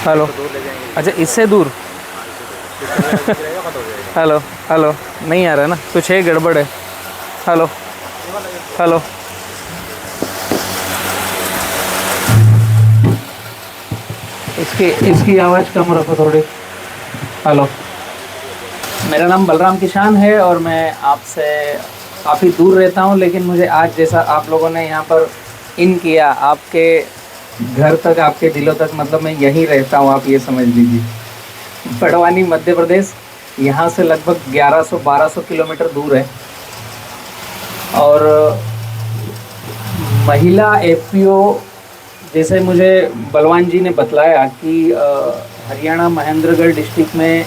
Hello. अच्छा, इससे दूर। हेलो हेलो, नहीं आ रहा है ना, कुछ है गड़बड़ है। Hello hello. इसकी इसकी आवाज़ कम रखो थोड़ी। हेलो। मेरा नाम बलराम किशान है और मैं आपसे काफ़ी दूर रहता हूँ, लेकिन मुझे आज जैसा आप लोगों ने यहाँ पर इन किया, आपके घर तक, आपके दिलों तक, मतलब मैं यहीं रहता हूँ, आप ये समझ लीजिए। बड़वानी मध्य प्रदेश, यहाँ से लगभग 1100-1200 किलोमीटर दूर है। और महिला एफपीओ, जैसे मुझे बलवान जी ने बतलाया कि हरियाणा महेंद्रगढ़ डिस्ट्रिक्ट में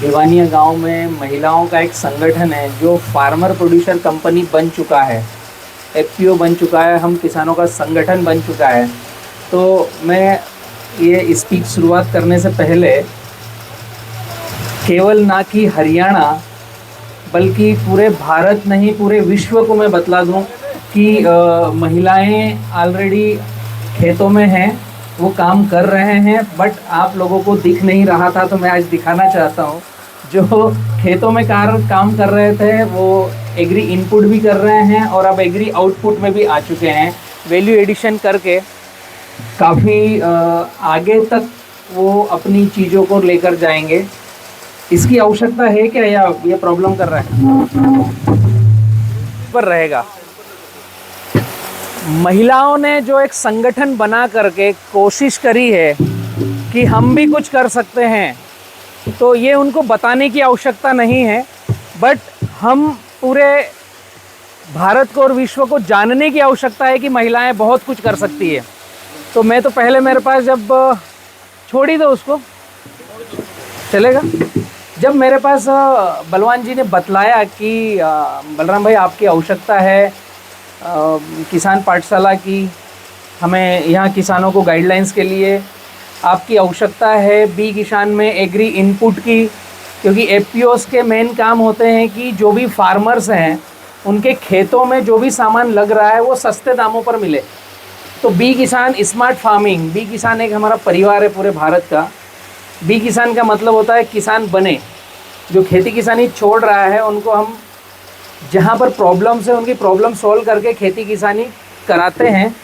भिवानिया गांव में महिलाओं का एक संगठन है जो फार्मर प्रोड्यूसर कंपनी बन चुका है, एफपीओ बन चुका है, हम किसानों का संगठन बन चुका है। तो मैं ये स्पीच शुरुआत करने से पहले केवल ना कि हरियाणा बल्कि पूरे भारत नहीं, पूरे विश्व को मैं बतला दूं कि महिलाएं ऑलरेडी खेतों में हैं, वो काम कर रहे हैं, बट आप लोगों को दिख नहीं रहा था, तो मैं आज दिखाना चाहता हूँ। जो खेतों में काम कर रहे थे वो एग्री इनपुट भी कर रहे हैं और अब एग्री आउटपुट में भी आ चुके हैं, वैल्यू एडिशन करके काफ़ी आगे तक वो अपनी चीज़ों को लेकर जाएंगे। इसकी आवश्यकता है क्या, या ये प्रॉब्लम कर रहा है पर रहेगा। महिलाओं ने जो एक संगठन बना करके कोशिश करी है कि हम भी कुछ कर सकते हैं, तो ये उनको बताने की आवश्यकता नहीं है, बट हम पूरे भारत को और विश्व को जानने की आवश्यकता है कि महिलाएं बहुत कुछ कर सकती है। तो मैं तो पहले, मेरे पास जब छोड़ ही दो उसको, चलेगा। जब मेरे पास बलवान जी ने बतलाया कि बलराम भाई आपकी आवश्यकता है किसान पाठशाला की, हमें यहाँ किसानों को गाइडलाइंस के लिए आपकी आवश्यकता है बी किसान में एग्री इनपुट की, क्योंकि एफपीओस के मेन काम होते हैं कि जो भी फार्मर्स हैं उनके खेतों में जो भी सामान लग रहा है वो सस्ते दामों पर मिले। तो बी किसान स्मार्ट फार्मिंग, बी किसान एक हमारा परिवार है पूरे भारत का। बी किसान का मतलब होता है किसान बने, जो खेती किसानी छोड़ रहा है उनको हम जहाँ पर प्रॉब्लम्स है उनकी प्रॉब्लम सॉल्व करके खेती किसानी कराते हैं।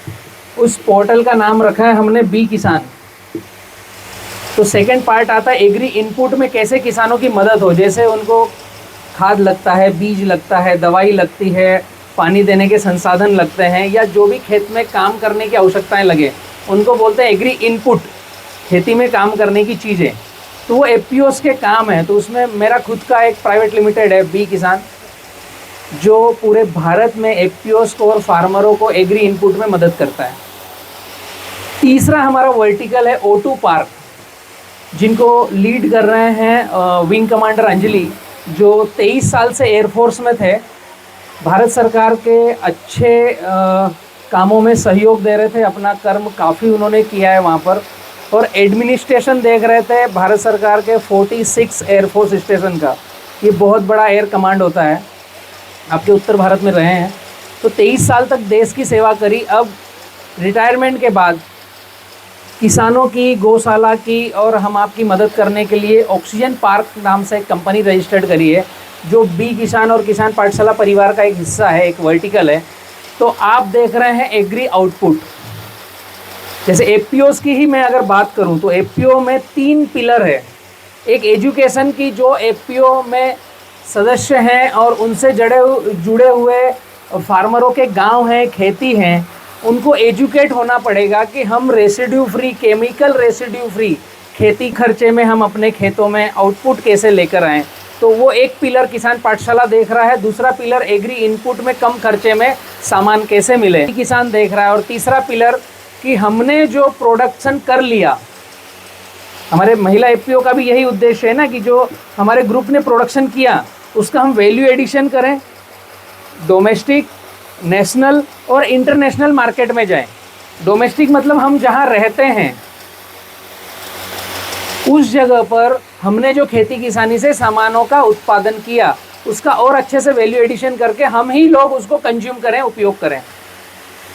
उस पोर्टल का नाम रखा है हमने बी किसान। तो सेकंड पार्ट आता है एग्री इनपुट में, कैसे किसानों की मदद हो, जैसे उनको खाद लगता है, बीज लगता है, दवाई लगती है, पानी देने के संसाधन लगते हैं, या जो भी खेत में काम करने की आवश्यकताएं लगे उनको बोलते हैं एग्री इनपुट, खेती में काम करने की चीज़ें। तो वो एफपीओस के काम है। तो उसमें मेरा खुद का एक प्राइवेट लिमिटेड है बी किसान, जो पूरे भारत में एफपीओस को और फार्मरों को एग्री इनपुट में मदद करता है। तीसरा हमारा वर्टिकल है O2 पार्क, जिनको लीड कर रहे हैं विंग कमांडर अंजलि, जो 23 साल से एयरफोर्स में थे, भारत सरकार के अच्छे कामों में सहयोग दे रहे थे, अपना कर्म काफ़ी उन्होंने किया है वहाँ पर, और एडमिनिस्ट्रेशन देख रहे थे भारत सरकार के 46 एयरफोर्स स्टेशन का। ये बहुत बड़ा एयर कमांड होता है, आपके उत्तर भारत में रहे हैं। तो 23 साल तक देश की सेवा करी। अब रिटायरमेंट के बाद किसानों की, गौशाला की और हम आपकी मदद करने के लिए ऑक्सीजन पार्क नाम से एक कंपनी रजिस्टर्ड करी है, जो बी किसान और किसान पाठशाला परिवार का एक हिस्सा है, एक वर्टिकल है। तो आप देख रहे हैं एग्री आउटपुट। जैसे एफपीओस की ही मैं अगर बात करूं तो एफपीओ में 3 पिलर है। एक एजुकेशन की, जो एफपीओ में सदस्य हैं और उनसे जुड़े हुए फार्मरों के गांव हैं, खेती हैं, उनको एजुकेट होना पड़ेगा कि हम residue free, chemical residue free खेती खर्चे में हम अपने खेतों में आउटपुट कैसे लेकर आएँ। तो वो एक पिलर किसान पाठशाला देख रहा है। दूसरा पिलर एग्री इनपुट में कम खर्चे में सामान कैसे मिले, किसान देख रहा है। और तीसरा पिलर कि हमने जो प्रोडक्शन कर लिया, हमारे महिला एफपीओ का भी यही उद्देश्य है ना, कि जो हमारे ग्रुप ने प्रोडक्शन किया उसका हम वैल्यू एडिशन करें, डोमेस्टिक, नेशनल और इंटरनेशनल मार्केट में जाएं। डोमेस्टिक मतलब हम जहां रहते हैं उस जगह पर हमने जो खेती किसानी से सामानों का उत्पादन किया उसका और अच्छे से वैल्यू एडिशन करके हम ही लोग उसको कंज्यूम करें, उपयोग करें।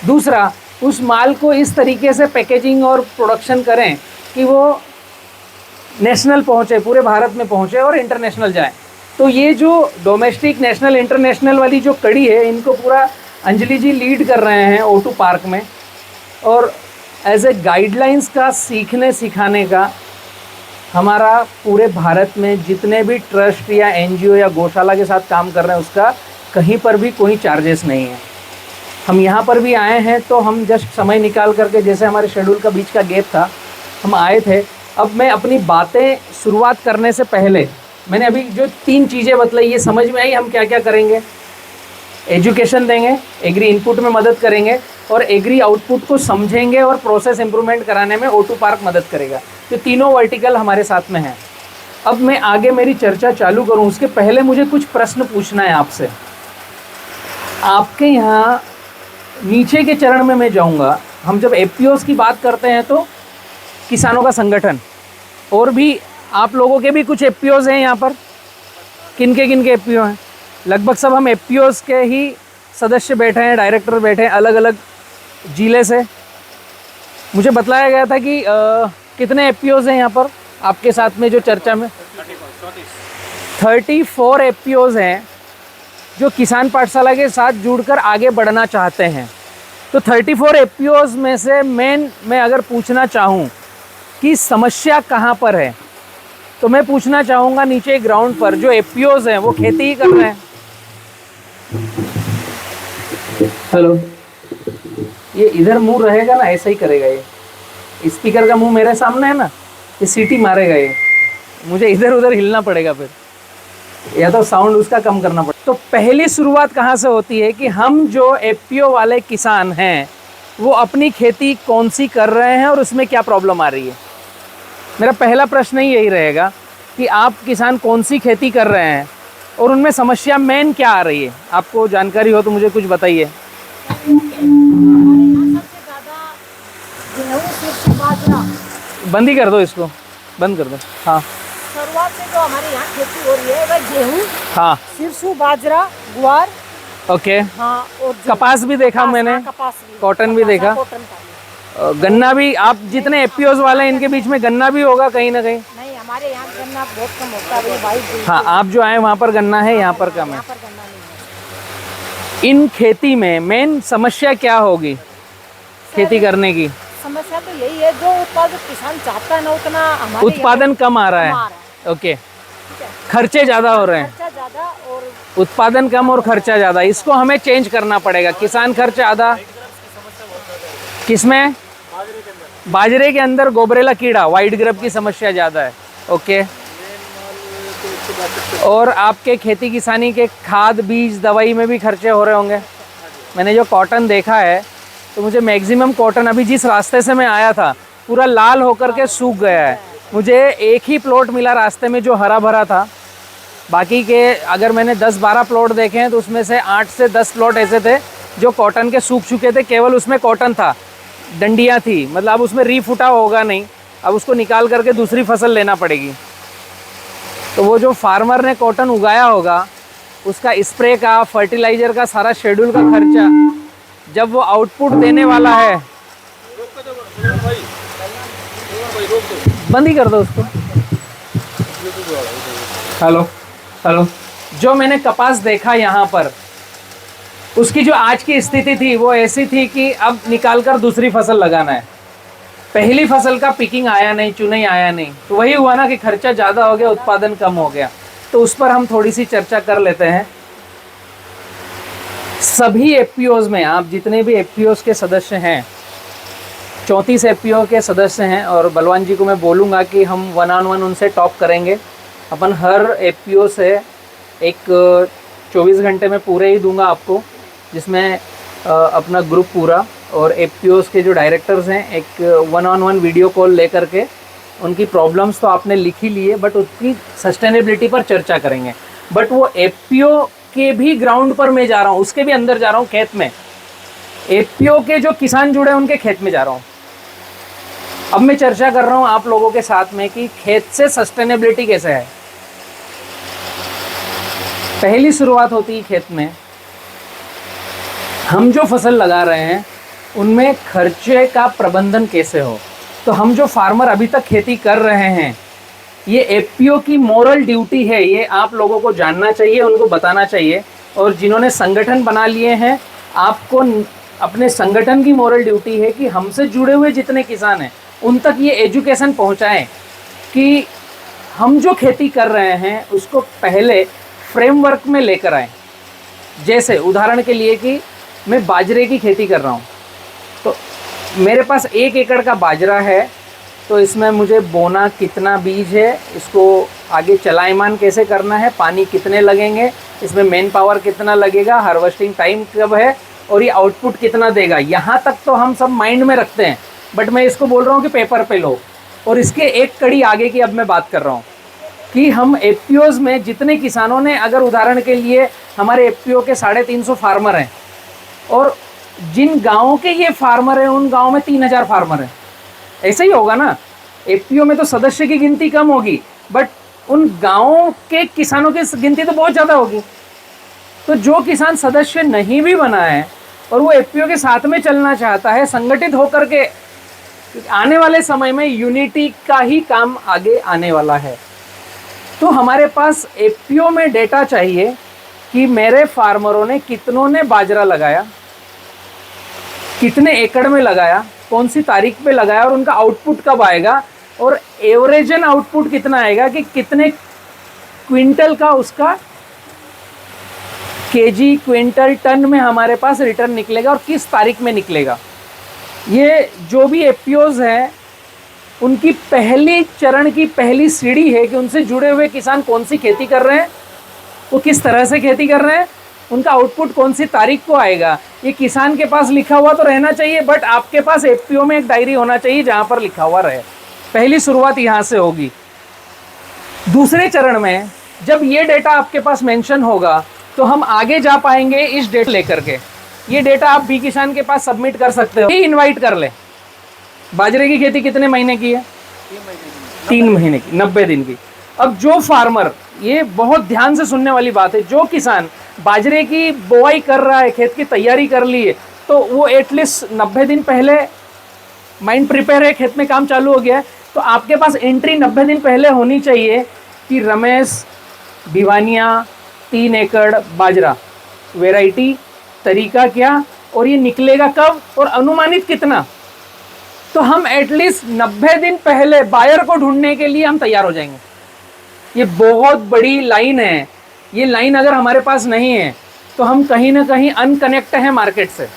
दूसरा, उस माल को इस तरीके से पैकेजिंग और प्रोडक्शन करें कि वो नेशनल पहुँचे, पूरे भारत में पहुँचे और इंटरनेशनल जाएं। तो ये जो डोमेस्टिक, नेशनल, इंटरनेशनल वाली जो कड़ी है, इनको पूरा अंजलि जी लीड कर रहे हैं O2 पार्क में। और एज ए गाइडलाइंस का सीखने सिखाने का हमारा पूरे भारत में जितने भी ट्रस्ट या NGO या गौशाला के साथ काम कर रहे हैं, उसका कहीं पर भी कोई चार्जेस नहीं है। हम यहाँ पर भी आए हैं तो हम जस्ट समय निकाल करके, जैसे हमारे शेड्यूल का बीच का गैप था, हम आए थे। अब मैं अपनी बातें शुरुआत करने से पहले मैंने अभी जो 3 चीज़ें बतलाई, ये समझ में आई हम क्या क्या करेंगे। एजुकेशन देंगे, एग्री इनपुट में मदद करेंगे और एग्री आउटपुट को समझेंगे और प्रोसेस इंप्रूवमेंट कराने में O2 पार्क मदद करेगा। तो तीनों वर्टिकल हमारे साथ में हैं। अब मैं आगे मेरी चर्चा चालू करूं, उसके पहले मुझे कुछ प्रश्न पूछना है आपसे। आपके यहाँ नीचे के चरण में मैं जाऊंगा। हम जब FPOs की बात करते हैं तो किसानों का संगठन, और भी आप लोगों के भी कुछ FPOs हैं यहाँ पर। किन के FPO हैं? लगभग सब हम FPOs के ही सदस्य बैठे हैं, डायरेक्टर बैठे हैं अलग अलग जिले से। मुझे बताया गया था कि कितने FPOs हैं यहाँ पर आपके साथ में जो चर्चा में? 34 FPOs हैं जो किसान पाठशाला के साथ जुड़कर आगे बढ़ना चाहते हैं। तो 34 FPOs में से मैं अगर पूछना चाहूँ कि समस्या कहाँ पर है, तो मैं पूछना चाहूँगा नीचे ग्राउंड पर जो FPOs हैं वो खेती ही कर रहे हैं। हेलो, ये इधर मुंह रहेगा ना, ऐसा ही करेगा। ये स्पीकर का मुंह मेरे सामने है ना, ये सीटी मारेगा, ये मुझे इधर उधर हिलना पड़ेगा फिर, या तो साउंड उसका कम करना पड़ेगा। तो पहली शुरुआत कहाँ से होती है कि हम जो FPO वाले किसान हैं वो अपनी खेती कौन सी कर रहे हैं और उसमें क्या प्रॉब्लम आ रही है। मेरा पहला प्रश्न ही यही रहेगा कि आप किसान कौन सी खेती कर रहे हैं और उनमें समस्या मेन क्या आ रही है। आपको जानकारी हो तो मुझे कुछ बताइए। बंद ही कर दो इसको, बंद कर दो। हाँ, शुरुआत से जो हमारे यहाँ खेती हो रही है वह गेहूँ, हाँ, सिरसू, बाजरा, गुआर, ओके, हाँ, और कपास भी देखा मैंने, कॉटन भी देखा, गन्ना भी। आप जितने FPOs वाले हैं इनके बीच में गन्ना भी होगा कहीं ना कहीं। नहीं, हमारे यहाँ गन्ना बहुत कम होता है भाई। हाँ, आप जो आए वहाँ पर गन्ना है, यहाँ पर कम है। इन खेती में मेन समस्या क्या होगी खेती करने की? समस्या तो यही है, जो उत्पादन किसान चाहता है ना उतना हमारे उत्पादन कम आ रहा है। ओके, खर्चे ज़्यादा हो रहे हैं, खर्चा ज़्यादा और उत्पादन कम और खर्चा ज़्यादा। इसको हमें चेंज करना पड़ेगा। किसान खर्च ज़्यादा किसमें? बाजरे के अंदर गोबरेला कीड़ा, वाइट ग्रब की समस्या ज़्यादा है। ओके, और आपके खेती किसानी के खाद, बीज, दवाई में भी खर्चे हो रहे होंगे। मैंने जो कॉटन देखा है तो मुझे मैक्सिमम कॉटन, अभी जिस रास्ते से मैं आया था पूरा लाल होकर के सूख गया है। मुझे एक ही प्लॉट मिला रास्ते में जो हरा भरा था, बाकी के अगर मैंने 10-12 प्लॉट देखे हैं तो उसमें से 8 से 10 प्लॉट ऐसे थे जो कॉटन के सूख चुके थे। केवल उसमें कॉटन था, डंडियाँ थी, मतलब अब उसमें रीफुटा होगा नहीं, अब उसको निकाल करके दूसरी फसल लेना पड़ेगी। तो वो जो फार्मर ने कॉटन उगाया होगा उसका स्प्रे का, फर्टिलाइज़र का, सारा शेड्यूल का खर्चा जब वो आउटपुट देने वाला है, बंद ही कर दो उसको। हेलो हेलो, जो मैंने कपास देखा यहाँ पर, उसकी जो आज की स्थिति थी वो ऐसी थी कि अब निकाल कर दूसरी फसल लगाना है। पहली फसल का पिकिंग आया नहीं, चुनाई आया नहीं, तो वही हुआ ना कि खर्चा ज़्यादा हो गया, उत्पादन कम हो गया। तो उस पर हम थोड़ी सी चर्चा कर लेते हैं। सभी FPOs में, आप जितने भी FPOs के सदस्य हैं, 34 FPO के सदस्य हैं, और बलवान जी को मैं बोलूँगा कि हम 1-on-1 उनसे टॉक करेंगे। अपन हर FPO से एक 24 घंटे में पूरे ही दूंगा आपको, जिसमें अपना ग्रुप पूरा और FPOs के जो डायरेक्टर्स हैं एक 1-on-1 वीडियो कॉल ले करके उनकी प्रॉब्लम्स तो आपने लिख ही लिए, बट उसकी सस्टेनेबिलिटी पर चर्चा करेंगे। बट वो FPO के भी ग्राउंड पर मैं जा रहा हूँ, उसके भी अंदर जा रहा हूँ, खेत में। FPO के जो किसान जुड़े हैं उनके खेत में जा रहा हूँ। अब मैं चर्चा कर रहा हूँ आप लोगों के साथ में कि खेत से सस्टेनेबिलिटी कैसे है। पहली शुरुआत होती है खेत में, हम जो फसल लगा रहे हैं उनमें खर्चे का प्रबंधन कैसे हो। तो हम जो फार्मर अभी तक खेती कर रहे हैं ये एफपीओ की मोरल ड्यूटी है, ये आप लोगों को जानना चाहिए, उनको बताना चाहिए। और जिन्होंने संगठन बना लिए हैं, आपको अपने संगठन की मोरल ड्यूटी है कि हमसे जुड़े हुए जितने किसान हैं उन तक ये एजुकेशन पहुंचाएं कि हम जो खेती कर रहे हैं उसको पहले फ्रेमवर्क में लेकर आएं। जैसे उदाहरण के लिए कि मैं बाजरे की खेती कर रहा हूँ, तो मेरे पास 1 एकड़ का बाजरा है, तो इसमें मुझे बोना कितना बीज है, इसको आगे चलायमान कैसे करना है, पानी कितने लगेंगे, इसमें मैन पावर कितना लगेगा, हार्वेस्टिंग टाइम कब है और ये आउटपुट कितना देगा, यहाँ तक तो हम सब माइंड में रखते हैं। बट मैं इसको बोल रहा हूँ कि पेपर पे लो। और इसके एक कड़ी आगे की अब मैं बात कर रहा हूँ कि हम एफपीओज़ में जितने किसानों ने, अगर उदाहरण के लिए हमारे एफपीओ के 350 फार्मर हैं और जिन गाँवों के ये फार्मर हैं उन गाँव में 3000 फार्मर हैं, ऐसे ही होगा ना। एफपीओ में तो सदस्य की गिनती कम होगी, बट उन गाँवों के किसानों की गिनती तो बहुत ज़्यादा होगी। तो जो किसान सदस्य नहीं भी बना है और वो एफपीओ के साथ में चलना चाहता है, संगठित होकर के, आने वाले समय में यूनिटी का ही काम आगे आने वाला है। तो हमारे पास एफपीओ में डेटा चाहिए कि मेरे फार्मरों ने कितनों ने बाजरा लगाया, कितने एकड़ में लगाया, कौन सी तारीख पे लगाया और उनका आउटपुट कब आएगा, और एवरेजन आउटपुट कितना आएगा कि कितने क्विंटल का उसका केजी, क्विंटल, टन में हमारे पास रिटर्न निकलेगा और किस तारीख में निकलेगा। ये जो भी एफपीओज़ हैं उनकी पहली चरण की पहली सीढ़ी है कि उनसे जुड़े हुए किसान कौन सी खेती कर रहे हैं, वो किस तरह से खेती कर रहे हैं, उनका आउटपुट कौन सी तारीख को आएगा। ये किसान के पास लिखा हुआ तो रहना चाहिए, बट आपके पास एफपीओ में एक डायरी होना चाहिए जहाँ पर लिखा हुआ रहे। पहली शुरुआत यहाँ से होगी। दूसरे चरण में जब ये डेटा आपके पास मेंशन होगा तो हम आगे जा पाएंगे इस डेटा लेकर के। ये डेटा आप बी किसान के पास सबमिट कर सकते हो, इनवाइट कर ले। बाजरे की खेती कितने महीने की है? 3 महीने की, 90 दिन की। अब जो फार्मर, ये बहुत ध्यान से सुनने वाली बात है, जो किसान बाजरे की बोआई कर रहा है, खेत की तैयारी कर ली है, तो वो एटलीस्ट 90 दिन पहले माइंड प्रिपेयर है, खेत में काम चालू हो गया है, तो आपके पास एंट्री 90 दिन पहले होनी चाहिए कि रमेश भिवानिया 3 एकड़ बाजरा, वेराइटी, तरीका क्या, और ये निकलेगा कब और अनुमानित कितना। तो हम एटलीस्ट 90 दिन पहले बायर को ढूंढने के लिए हम तैयार हो जाएंगे। ये बहुत बड़ी लाइन है। ये लाइन अगर हमारे पास नहीं है तो हम कहीं ना कहीं अनकनेक्ट हैं मार्केट से।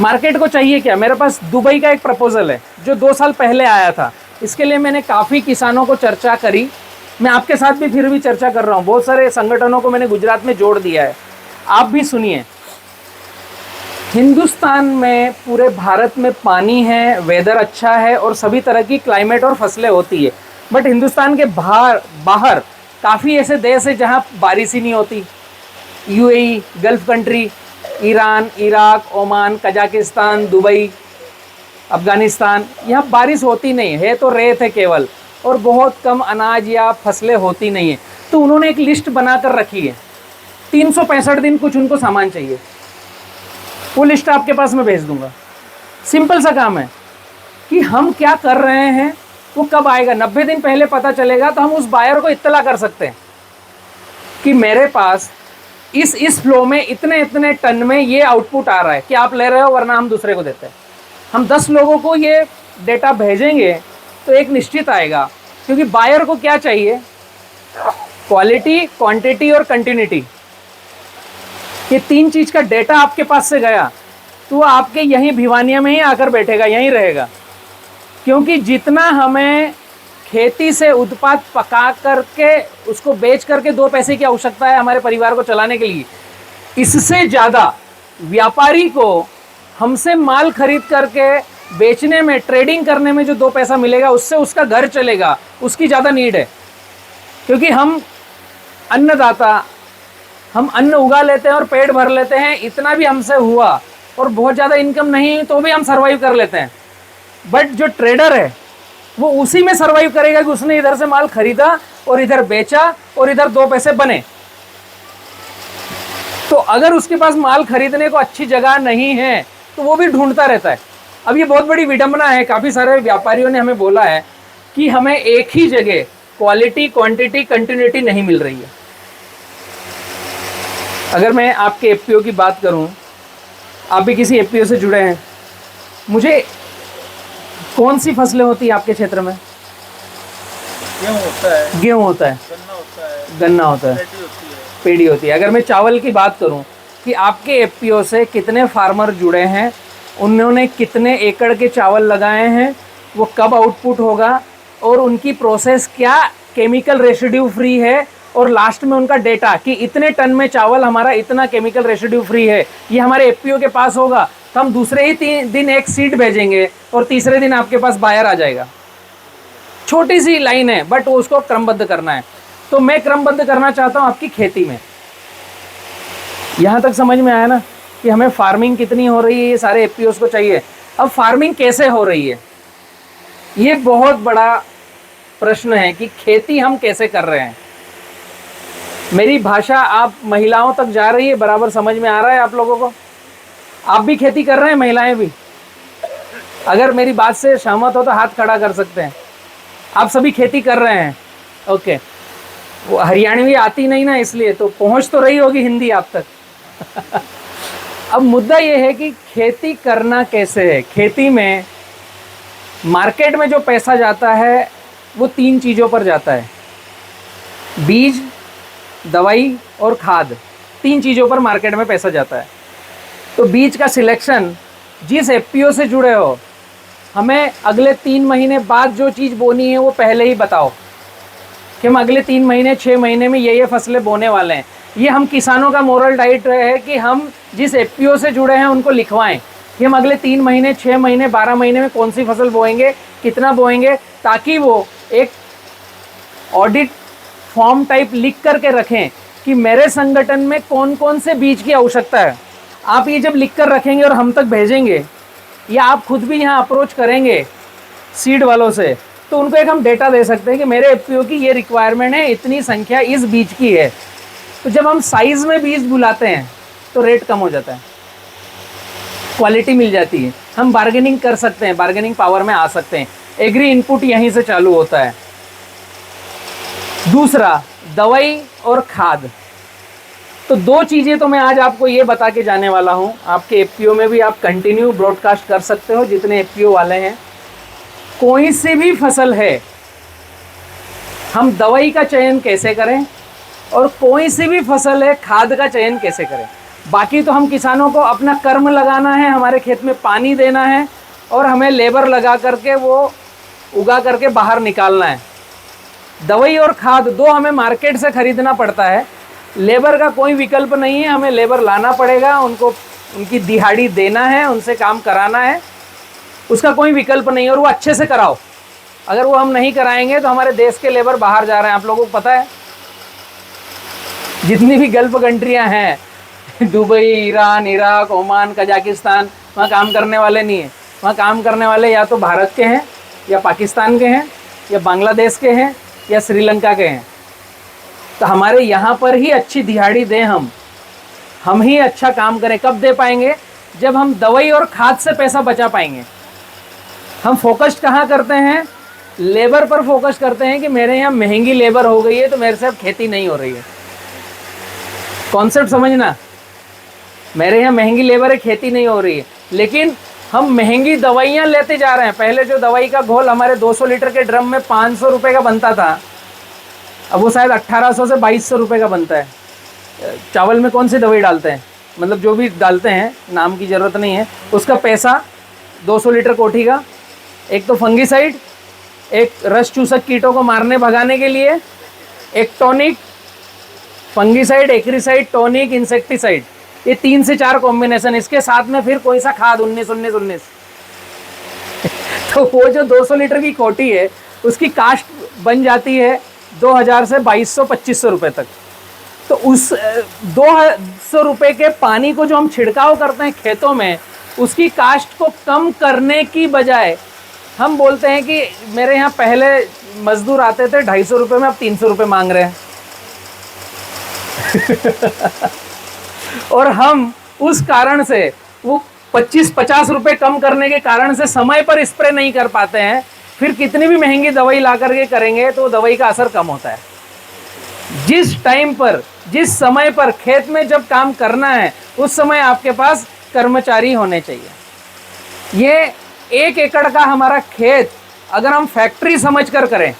मार्केट को चाहिए क्या? मेरे पास दुबई का एक प्रपोजल है जो 2 साल पहले आया था। इसके लिए मैंने काफ़ी किसानों को चर्चा करी, मैं आपके साथ भी फिर भी चर्चा कर रहा हूँ। बहुत सारे संगठनों को मैंने गुजरात में जोड़ दिया है, आप भी सुनिए। हिंदुस्तान में, पूरे भारत में पानी है, वेदर अच्छा है और सभी तरह की क्लाइमेट और फसलें होती है। बट हिंदुस्तान के बाहर काफ़ी ऐसे देश है जहाँ बारिश ही नहीं होती। UAE, gulf country, Iran, Iraq, Oman, Kazakhstan, Dubai, Afghanistan, यहाँ बारिश होती नहीं है, तो रेत है केवल, और बहुत कम अनाज या फसलें होती नहीं है। तो उन्होंने एक लिस्ट बना कर रखी है, 365 दिन कुछ उनको सामान चाहिए। वो लिस्ट आपके पास मैं भेज दूंगा। सिंपल सा काम है कि हम क्या कर रहे हैं, वो कब आएगा, 90 दिन पहले पता चलेगा, तो हम उस बायर को इत्तला कर सकते हैं कि मेरे पास इस फ्लो में इतने टन में ये आउटपुट आ रहा है कि आप ले रहे हो, वरना हम दूसरे को देते हैं। हम 10 लोगों को ये डेटा भेजेंगे तो एक निश्चित आएगा, क्योंकि बायर को क्या चाहिए, क्वालिटी, क्वांटिटी और कंटिन्यूटी। ये 3 चीज़ का डेटा आपके पास से गया तो वो आपके यहीं भिवानिया में ही आकर बैठेगा, यहीं रहेगा। क्योंकि जितना हमें खेती से उत्पाद पका करके उसको बेच करके 2 पैसे की आवश्यकता है हमारे परिवार को चलाने के लिए, इससे ज़्यादा व्यापारी को हमसे माल खरीद करके बेचने में, ट्रेडिंग करने में जो 2 पैसा मिलेगा, उससे उसका घर चलेगा, उसकी ज़्यादा नीड है। क्योंकि हम अन्नदाता, हम अन्न उगा लेते हैं और पेट भर लेते हैं, इतना भी हमसे हुआ और बहुत ज़्यादा इनकम नहीं तो भी हम सर्वाइव कर लेते हैं। बट जो ट्रेडर है वो उसी में सर्वाइव करेगा कि उसने इधर से माल खरीदा और इधर बेचा और इधर 2 पैसे बने। तो अगर उसके पास माल खरीदने को अच्छी जगह नहीं है तो वो भी ढूंढता रहता है। अब ये बहुत बड़ी विडंबना है, काफ़ी सारे व्यापारियों ने हमें बोला है कि हमें एक ही जगह क्वालिटी, क्वांटिटी, कंटिन्यूटी नहीं मिल रही है। अगर मैं आपके एफपीओ की बात करूं, आप भी किसी एफपीओ से जुड़े हैं, मुझे कौन सी फसलें होती है आपके क्षेत्र में? गेहूँ होता है, गेहूँ होता है, गन्ना होता है, गन्ना होता है, पेटी होती है। पेड़ी होती है। अगर मैं चावल की बात करूं कि आपके एफपीओ से कितने फार्मर जुड़े हैं, उन्होंने कितने एकड़ के चावल लगाए हैं, वो कब आउटपुट होगा और उनकी प्रोसेस क्या केमिकल रेसिड्यू फ्री है, और लास्ट में उनका डेटा कि इतने टन में चावल हमारा इतना केमिकल रेसिड्यू फ्री है, ये हमारे एफपीओ के पास होगा, तो हम दूसरे ही दिन एक सीड भेजेंगे और तीसरे दिन आपके पास बायर आ जाएगा। छोटी सी लाइन है, बट उसको क्रमबद्ध करना है। तो मैं क्रमबद्ध करना चाहता हूँ आपकी खेती में। यहाँ तक समझ में आया ना कि हमें फार्मिंग कितनी हो रही है, ये सारे एफपीओस को चाहिए। अब फार्मिंग कैसे हो रही है, ये बहुत बड़ा प्रश्न है कि खेती हम कैसे कर रहे हैं। मेरी भाषा आप महिलाओं तक जा रही है, बराबर समझ में आ रहा है आप लोगों को? आप भी खेती कर रहे हैं, महिलाएं भी? अगर मेरी बात से सहमत हो तो हाथ खड़ा कर सकते हैं। आप सभी खेती कर रहे हैं, ओके। वो हरियाणवी आती नहीं ना, इसलिए तो पहुंच तो रही होगी हिंदी आप तक। अब मुद्दा ये है कि खेती करना कैसे है। खेती में मार्केट में जो पैसा जाता है वो 3 चीज़ों पर जाता है, बीज, दवाई और खाद। 3 चीज़ों पर मार्केट में पैसा जाता है। तो बीज का सिलेक्शन, जिस एफपीओ से जुड़े हो, हमें अगले 3 महीने बाद जो चीज़ बोनी है वो पहले ही बताओ कि हम अगले 3 महीने 6 महीने में ये फसलें बोने वाले हैं। ये हम किसानों का मोरल डाइट है कि हम जिस एफपीओ से जुड़े हैं उनको लिखवाएं कि हम अगले 3 महीने 6 महीने 12 महीने में कौन सी फसल बोएंगे, कितना बोएंगे, ताकि वो एक ऑडिट फॉर्म टाइप लिख करके रखें कि मेरे संगठन में कौन कौन से बीज की आवश्यकता है। आप ये जब लिख कर रखेंगे और हम तक भेजेंगे, या आप खुद भी यहाँ अप्रोच करेंगे सीड वालों से, तो उनको एक हम डेटा दे सकते हैं कि मेरे एफपीओ की ये रिक्वायरमेंट है, इतनी संख्या इस बीज की है। तो जब हम साइज़ में बीज बुलाते हैं तो रेट कम हो जाता है, क्वालिटी मिल जाती है, हम बार्गेनिंग कर सकते हैं, बार्गेनिंग पावर में आ सकते हैं। एग्री इनपुट यहीं से चालू होता है। दूसरा, दवाई और खाद। तो 2 चीज़ें तो मैं आज आपको ये बता के जाने वाला हूँ। आपके एफपीओ में भी आप कंटिन्यू ब्रॉडकास्ट कर सकते हो, जितने एफपीओ वाले हैं। कोई सी भी फसल है, हम दवाई का चयन कैसे करें, और कोई सी भी फसल है, खाद का चयन कैसे करें। बाकी तो हम किसानों को अपना कर्म लगाना है, हमारे खेत में पानी देना है, और हमें लेबर लगा करके वो उगा करके बाहर निकालना है। दवाई और खाद 2 हमें मार्केट से ख़रीदना पड़ता है। लेबर का कोई विकल्प नहीं है, हमें लेबर लाना पड़ेगा, उनको उनकी दिहाड़ी देना है, उनसे काम कराना है, उसका कोई विकल्प नहीं है। और वो अच्छे से कराओ। अगर वो हम नहीं कराएंगे तो हमारे देश के लेबर बाहर जा रहे हैं। आप लोगों को पता है, जितनी भी गल्फ कंट्रियां हैं, Dubai, Iran, Iraq, Oman, Kazakhstan, वहाँ काम करने वाले नहीं हैं। वहाँ काम करने वाले या तो भारत के हैं, या पाकिस्तान के हैं, या बांग्लादेश के हैं, या श्रीलंका के हैं। तो हमारे यहाँ पर ही अच्छी दिहाड़ी दें, हम ही अच्छा काम करें। कब दे पाएंगे? जब हम दवाई और खाद से पैसा बचा पाएंगे। हम फोकस्ड कहाँ करते हैं? लेबर पर फोकस करते हैं कि मेरे यहाँ महंगी लेबर हो गई है तो मेरे से अब खेती नहीं हो रही है। कॉन्सेप्ट समझना, मेरे यहाँ महंगी लेबर है, खेती नहीं हो रही है, लेकिन हम महंगी दवाइयाँ लेते जा रहे हैं। पहले जो दवाई का घोल हमारे 200 लीटर के ड्रम में 500 रुपये का बनता था, अब वो शायद 1800 से 2200 रुपये का बनता है। चावल में कौन सी दवाई डालते हैं, मतलब जो भी डालते हैं, नाम की ज़रूरत नहीं है, उसका पैसा 200 लीटर कोठी का, एक तो फंगीसाइड, एक रस चूसक कीटों को मारने भगाने के लिए, एक टॉनिक, फंगीसाइड, एक्रीसाइड, टॉनिक, इंसेक्टिसाइड, ये 3 से 4 कॉम्बिनेशन। इसके साथ में फिर कोई सा खाद 19 तो वो जो 200 लीटर की कोठी है उसकी कास्ट बन जाती है 2000 से 2200-2500 रुपये तक। तो उस 200 रुपये के पानी को जो हम छिड़काव करते हैं खेतों में, उसकी कास्ट को कम करने की बजाय हम बोलते हैं कि मेरे यहाँ पहले मजदूर आते थे 250 रुपये में, अब 300 रुपये मांग रहे हैं। और हम उस कारण से वो 25-50 रुपये कम करने के कारण से समय पर स्प्रे नहीं कर पाते हैं, फिर कितनी भी महंगी दवाई ला करके करेंगे तो दवाई का असर कम होता है। जिस टाइम पर, जिस समय पर खेत में जब काम करना है उस समय आपके पास कर्मचारी होने चाहिए। ये 1 एकड़ का हमारा खेत अगर हम फैक्ट्री समझकर करें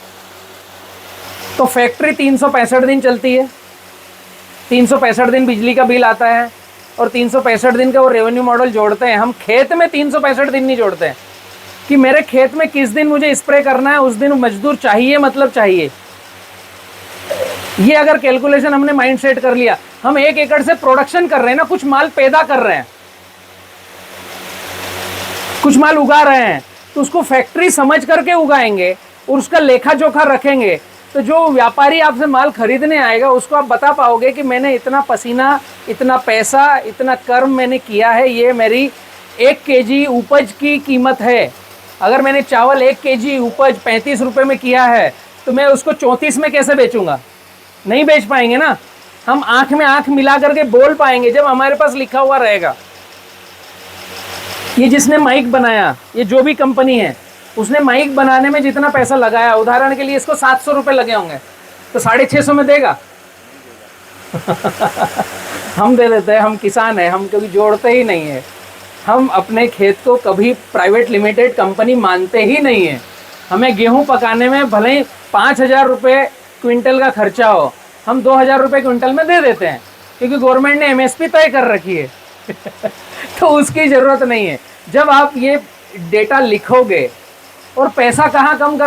तो फैक्ट्री 365 दिन चलती है, 365 दिन बिजली का बिल आता है और 365 दिन का वो रेवेन्यू मॉडल जोड़ते हैं। हम खेत में 365 दिन नहीं जोड़ते हैं कि मेरे खेत में किस दिन मुझे स्प्रे करना है, उस दिन मजदूर चाहिए, मतलब चाहिए। ये अगर कैलकुलेशन हमने माइंड सेट कर लिया, हम 1 एकड़ से प्रोडक्शन कर रहे हैं ना, कुछ माल पैदा कर रहे हैं, कुछ माल उगा रहे हैं, तो उसको फैक्ट्री समझ करके उगाएंगे और उसका लेखा जोखा रखेंगे तो जो व्यापारी आपसे माल खरीदने आएगा उसको आप बता पाओगे कि मैंने इतना पसीना, इतना पैसा, इतना कर्म मैंने किया है, ये मेरी 1 केजी उपज की कीमत है। अगर मैंने चावल 1 केजी उपज 35 रुपए में किया है तो मैं उसको 34 में कैसे बेचूंगा? नहीं बेच पाएंगे ना। हम आंख में आंख मिला करके बोल पाएंगे जब हमारे पास लिखा हुआ रहेगा। ये जिसने माइक बनाया, ये जो भी कंपनी है, उसने माइक बनाने में जितना पैसा लगाया, उदाहरण के लिए इसको 700 रुपये लगे होंगे, तो 650 में देगा? हम दे देते हैं, हम किसान हैं, हम क्योंकि जोड़ते ही नहीं है। हम अपने खेत को कभी प्राइवेट लिमिटेड कंपनी मानते ही नहीं है। हमें गेहूं पकाने में भले ही 5,000 रुपये क्विंटल का खर्चा हो, हम 2,000 रुपये क्विंटल में दे देते हैं क्योंकि गवर्नमेंट ने MSP तय कर रखी है। तो उसकी ज़रूरत नहीं है। जब आप ये डेटा लिखोगे और पैसा कहाँ कम कर